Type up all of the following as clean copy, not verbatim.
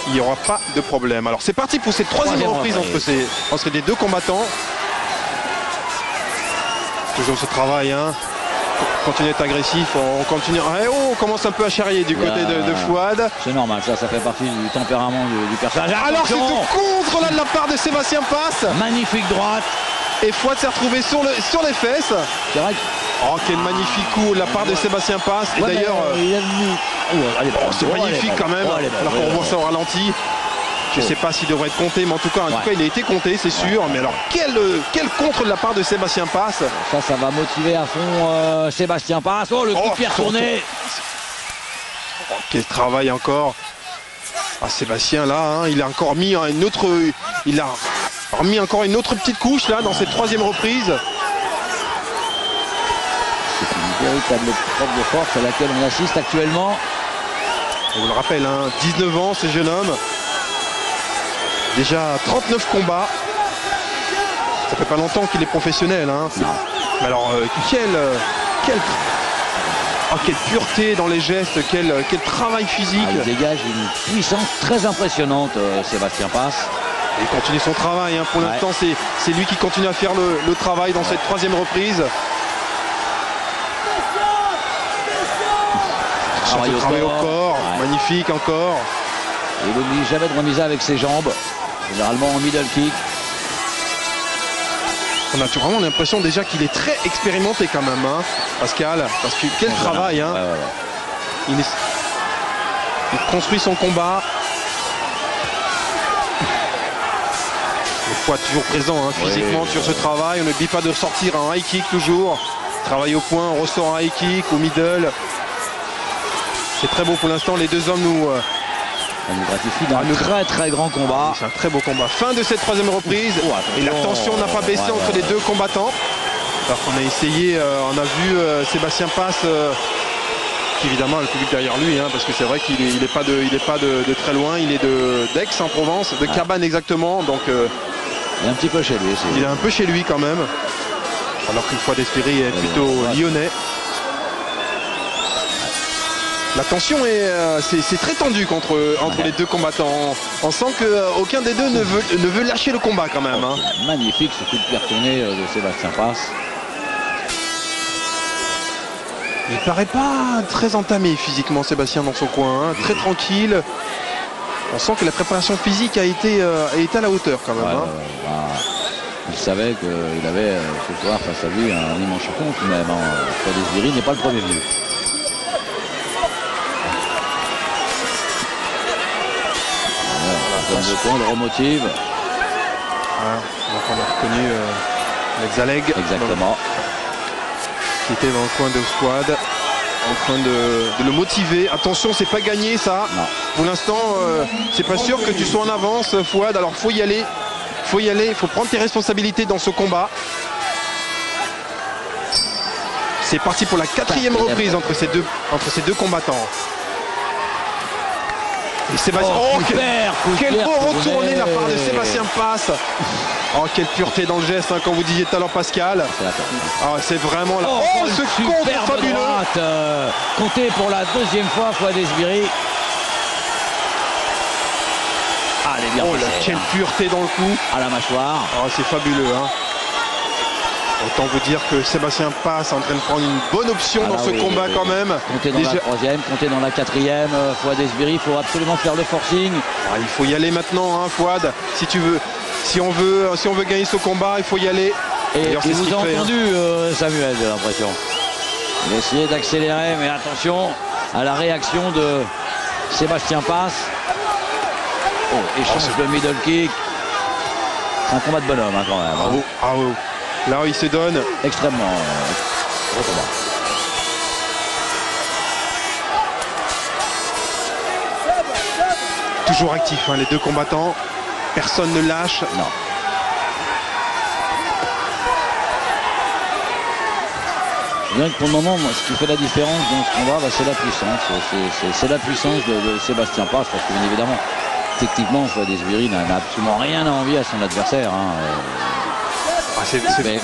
il n'y aura pas de problème. Alors c'est parti pour cette troisième reprise entre les deux combattants. Toujours ce travail, hein. Continue d'être agressif, on continue. On commence un peu à charrier du côté de Fouad. C'est normal, ça fait partie du tempérament du personnage. Alors c'est ce contre là de la part de Sébastien Passe. Magnifique droite. Et Fouad s'est retrouvé sur les fesses. C'est vrai que... Oh, quel magnifique coup de la part de Sébastien Passe. Et d'ailleurs, c'est magnifique quand même. Alors qu'on voit ça au ralenti. Je ne sais pas s'il devrait être compté, mais en tout cas, il a été compté, c'est sûr. Mais alors, quel contre de la part de Sébastien Passe. Ça va motiver à fond Sébastien Passe. Oh, le coup de pied retourné. Quel travail encore. Ah, Sébastien, là, hein, il a encore mis une autre... Il a remis encore une autre petite couche, là, dans cette troisième reprise. C'est une véritable preuve de force à laquelle on assiste actuellement. On vous le rappelle, hein, 19 ans, ce jeune homme. Déjà 39 combats. Ça fait pas longtemps qu'il est professionnel. Hein. Mais alors, quelle pureté dans les gestes, quel travail physique. Il dégage une puissance très impressionnante, Sébastien Passe. Et il continue son travail. Hein. Pour l'instant, c'est lui qui continue à faire le travail dans cette troisième reprise. Travail au corps. Magnifique encore. Il n'oublie jamais de remiser avec ses jambes. Généralement en middle kick. On a vraiment l'impression déjà qu'il est très expérimenté quand même, hein, Pascal. Parce que quel travail, hein. Il construit son combat. Il faut être toujours présent, hein, physiquement sur ce travail. On n'oublie pas de sortir un high kick toujours. Travail au point, on ressort un high kick au middle. C'est très beau pour l'instant. Les deux hommes nous gratifie d'un très grand combat. C'est un très beau combat. Fin de cette troisième reprise. Et la tension n'a pas baissé entre les deux combattants. Alors qu'on a essayé, on a vu Sébastien Passe, qui évidemment a le public derrière lui, hein, parce que c'est vrai qu'il n'est pas de très loin. Il est d'Aix en Provence, de Cabannes exactement. Donc il est un petit peu chez lui. Il est un peu chez lui quand même. Alors qu'une fois d'Espéry est plutôt lyonnais. La tension c'est très tendu entre les deux combattants. On sent qu'aucun des deux ne veut lâcher le combat quand même. Hein. Magnifique ce coup de pied retourné de Sébastien Passe. Il paraît pas très entamé physiquement, Sébastien, dans son coin. Hein. Très tranquille. On sent que la préparation physique a été à la hauteur quand même. Il savait qu'il avait ce soir face à lui un immense champion tout de même. Fouad Esbiri n'est pas le premier venu. Le coin le remotive. Donc on a reconnu Zaleg. Exactement. Qui était dans le coin de Fouad, en train de le motiver. Attention, c'est pas gagné ça. Non. Pour l'instant, c'est pas sûr que tu sois en avance, Fouad. Alors faut y aller. Il faut prendre tes responsabilités dans ce combat. C'est parti pour la quatrième reprise entre ces deux combattants. Et Sébastien, quel beau retourné de la part de Sébastien Passe. Oh, quelle pureté dans le geste, hein, comme vous disiez tout à l'heure, Pascal. C'est vraiment là. Oh, ce contre fabuleux. Droite, compté pour la deuxième fois, Fouad Esbiri. Allez, bien. Oh, quelle pureté dans le coup. À la mâchoire. C'est fabuleux, hein. Autant vous dire que Sébastien Passe est en train de prendre une bonne option dans ce combat quand même. Comptez dans la troisième, comptez dans la quatrième. Fouad Esbiri, il faut absolument faire le forcing. Il faut y aller maintenant, hein, Fouad. Si on veut gagner ce combat, il faut y aller. Et vous avez entendu, Samuel, j'ai l'impression. Il a essayé d'accélérer, mais attention à la réaction de Sébastien Passe. Échange de middle kick. C'est un combat de bonhomme, hein, quand même. Bravo. Là, il se donne. Extrêmement gros combat. Toujours actif, hein, les deux combattants. Personne ne lâche. Non. Je dirais que pour le moment, ce qui fait la différence dans ce combat, c'est la puissance. C'est la puissance de Sébastien Passe, parce que bien évidemment, techniquement, Fouad Esbiri n'a absolument rien à envier à son adversaire. Hein.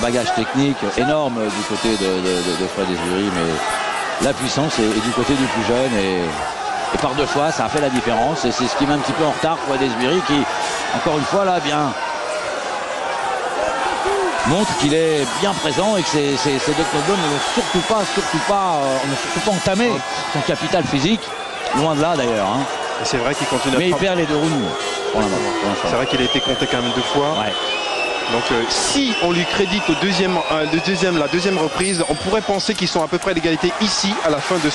Bagage technique énorme du côté de Fouad Esbiri, mais la puissance est du côté du plus jeune. Et par 2 fois, ça a fait la différence. Et c'est ce qui met un petit peu en retard Fouad Esbiri qui, encore une fois, là, bien montre qu'il est bien présent et que ces deux clubs ne vont surtout pas entamer son capital physique. Loin de là, d'ailleurs. Hein. C'est vrai qu'il continue à mais il perd les 2 rounds. C'est vrai qu'il a été compté quand même 2 fois. Ouais. Donc si on lui crédite la deuxième reprise, on pourrait penser qu'ils sont à peu près à l'égalité ici à la fin de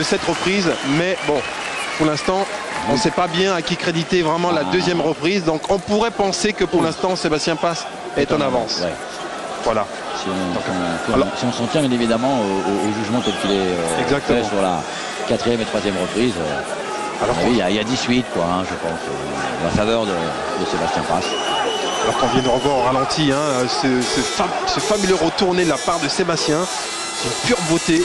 cette reprise. Mais bon, pour l'instant, on ne sait pas bien à qui créditer vraiment la deuxième reprise. Donc on pourrait penser que pour l'instant, Sébastien Passe est en avance. Ouais. Voilà. Si on s'en tient bien évidemment au jugement tel qu'il est fait sur la 4e et 3e reprise. Alors il y a 18 quoi, hein, je pense, la faveur de Sébastien Passe. Alors qu'on vient de revoir au ralenti ce fabuleux retourné de la part de Sébastien. C'est une pure beauté,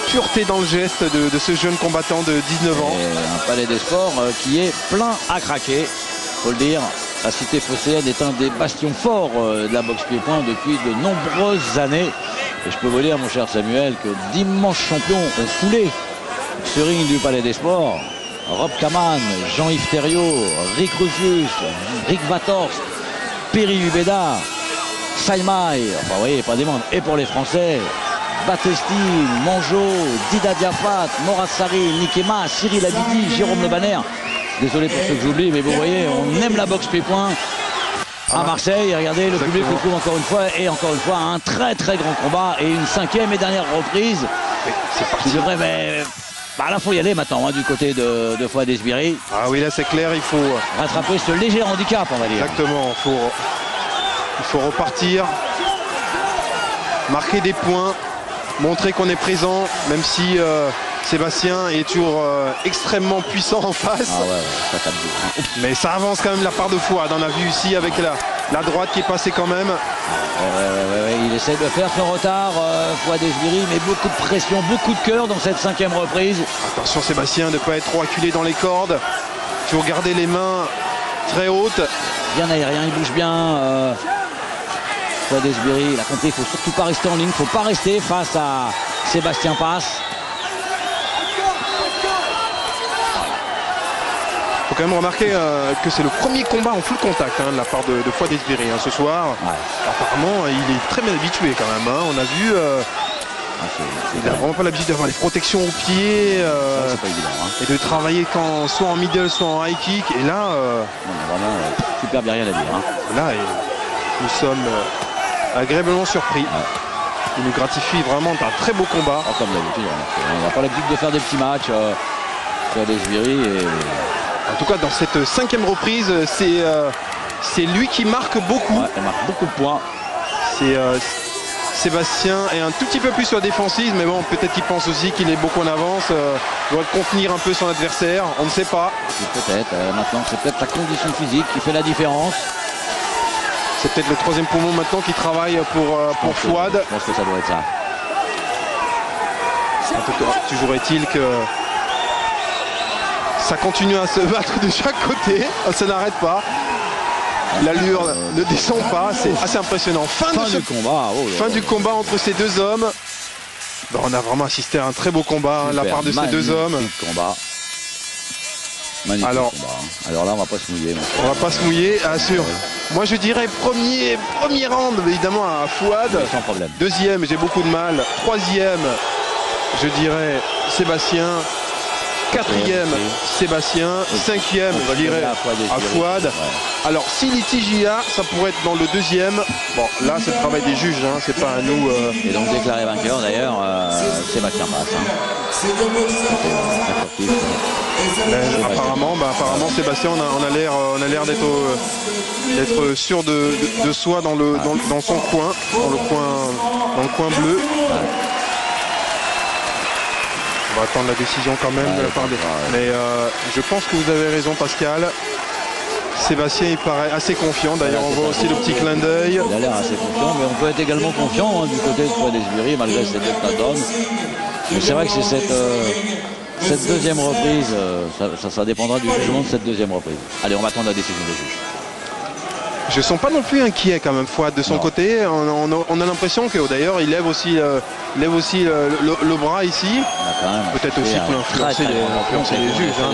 pureté dans le geste de ce jeune combattant de 19 ans. Et un palais des sports qui est plein à craquer, faut le dire. La cité phocéenne est un des bastions forts de la boxe pied-point depuis de nombreuses années. Et je peux vous dire, mon cher Samuel, que d'immenses champions ont foulé ce ring du palais des sports. Rob Kaman, Jean-Yves Thériault, Rick Rufus, Rick Vatorst, Perry Ubeda, Saïmaï, enfin vous voyez, pas des moindres. Et pour les Français, Batesti, Monjo, Dida Diafat, Moraz Sari, Nikema, Cyril Abidi, Jérôme Le Banner. Désolé pour ceux que j'oublie, mais vous voyez, on aime la boxe pied-point à Marseille. Et regardez, le public le trouve encore une fois. Et encore une fois, un très très grand combat. Et une 5e et dernière reprise. C'est parti. Là, il faut y aller maintenant, hein, du côté de Fouad Esbiri. Ah oui, là c'est clair, il faut rattraper ce léger handicap, on va dire. Exactement, il faut repartir, marquer des points, montrer qu'on est présent, même si Sébastien est toujours extrêmement puissant en face. Ah ouais, ça tape dur. Mais ça avance quand même la part de Fouad. On a vu ici avec la droite qui est passée quand même. Ouais, il essaie de faire son retard, Fouad Esbiri, mais beaucoup de pression, beaucoup de cœur dans cette 5e reprise. Attention Sébastien, de ne pas être trop acculé dans les cordes. Toujours garder les mains très hautes. Bien aérien, il bouge bien. Fouad Esbiri, il a compris, il ne faut surtout pas rester en ligne, il ne faut pas rester face à Sébastien Passe. Il faut quand même remarquer que c'est le premier combat en full contact de la part de Fouad Esbiri ce soir. Ouais. Apparemment, il est très bien habitué quand même. On a vu, il n'a vraiment pas l'habitude d'avoir les protections aux pieds c'est pas évident, et de travailler soit en middle, soit en high kick. Et là, vraiment super bien rien à dire. Là, nous sommes agréablement surpris. Ouais. Il nous gratifie vraiment d'un très beau combat. Comme d'habitude, on n'a pas l'habitude de faire des petits matchs. Fouad Esbiri et... En tout cas, dans cette 5e reprise, c'est lui qui marque beaucoup. Ouais, il marque beaucoup de points. Sébastien est un tout petit peu plus sur la défensive, mais bon, peut-être qu'il pense aussi qu'il est beaucoup en avance. Il doit contenir un peu son adversaire, on ne sait pas. Peut-être, maintenant c'est peut-être la condition physique qui fait la différence. C'est peut-être le 3e poumon maintenant qui travaille pour Fouad. Je pense que ça doit être ça. En tout cas, toujours est-il que ça continue à se battre de chaque côté, ça n'arrête pas. L'allure ne descend pas, c'est assez impressionnant. Fin du combat entre ces deux hommes. On a vraiment assisté à un très beau combat de la part de ces deux hommes. Magnifique combat. Alors là, on va pas se mouiller. On va pas se mouiller, assure. Moi, je dirais premier round, évidemment, à Fouad. Sans problème. 2e, j'ai beaucoup de mal. 3e, je dirais Sébastien. 4e, Sébastien. 5e, je dirais à Fouad. Ouais. Alors, si litige y a, ça pourrait être dans le 2e. Bon, là, c'est le travail des juges, c'est pas à nous. Et donc, déclaré vainqueur, d'ailleurs, Sébastien Passe. Apparemment, Sébastien, on a l'air d'être sûr de soi dans son coin, dans le coin bleu. Ouais. On va attendre la décision quand même de la part des... Mais je pense que vous avez raison, Pascal. Sébastien, il paraît assez confiant. D'ailleurs, on voit aussi le petit clin d'œil. Il a l'air assez confiant, mais on peut être également confiant du côté de Fouad Esbiri, malgré cette donne. Mais c'est vrai que c'est cette 2e reprise, ça dépendra du jugement de cette 2e reprise. Allez, on va attendre la décision des juges. Je sens pas non plus inquiet quand même, Fouad, de son côté. On a l'impression que d'ailleurs il lève aussi, le bras ici. Peut-être aussi pour influencer les juges. Hein,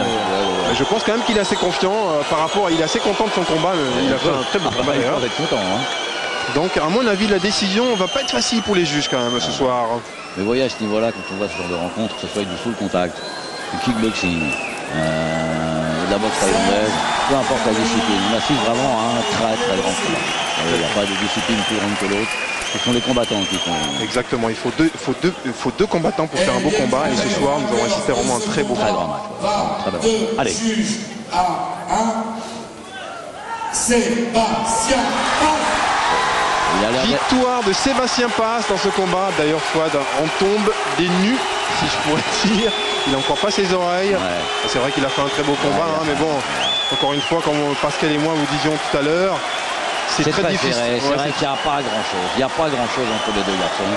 mais je pense quand même qu'il est assez confiant par rapport. Il est assez content de son combat. Il a fait un très bon combat d'ailleurs. Donc à mon avis la décision va pas être facile pour les juges quand même ce soir. Mais vous voyez à ce niveau-là, quand on voit ce genre de rencontre, que ce soit du full contact, du kickboxing, de la boxe thaïlandaise, peu importe la discipline, on assiste vraiment à un très très grand combat. Il n'y a pas de discipline plus grande que l'autre. Ce sont les combattants qui font. Exactement, il faut deux combattants pour faire un beau combat. Et ce soir, nous avons assisté vraiment à un très beau très combat. Grand match. Très bon. Allez. Sébastien Passe. Victoire de Sébastien Passe dans ce combat. D'ailleurs, Fouad, on tombe des nues, si je pourrais dire. Il n'a encore pas ses oreilles. Ouais. C'est vrai qu'il a fait un très beau combat, mais bon, encore une fois, comme Pascal et moi vous disions tout à l'heure, c'est très difficile. C'est vrai qu'il n'y a pas grand-chose. Il n'y a pas grand-chose entre les deux garçons.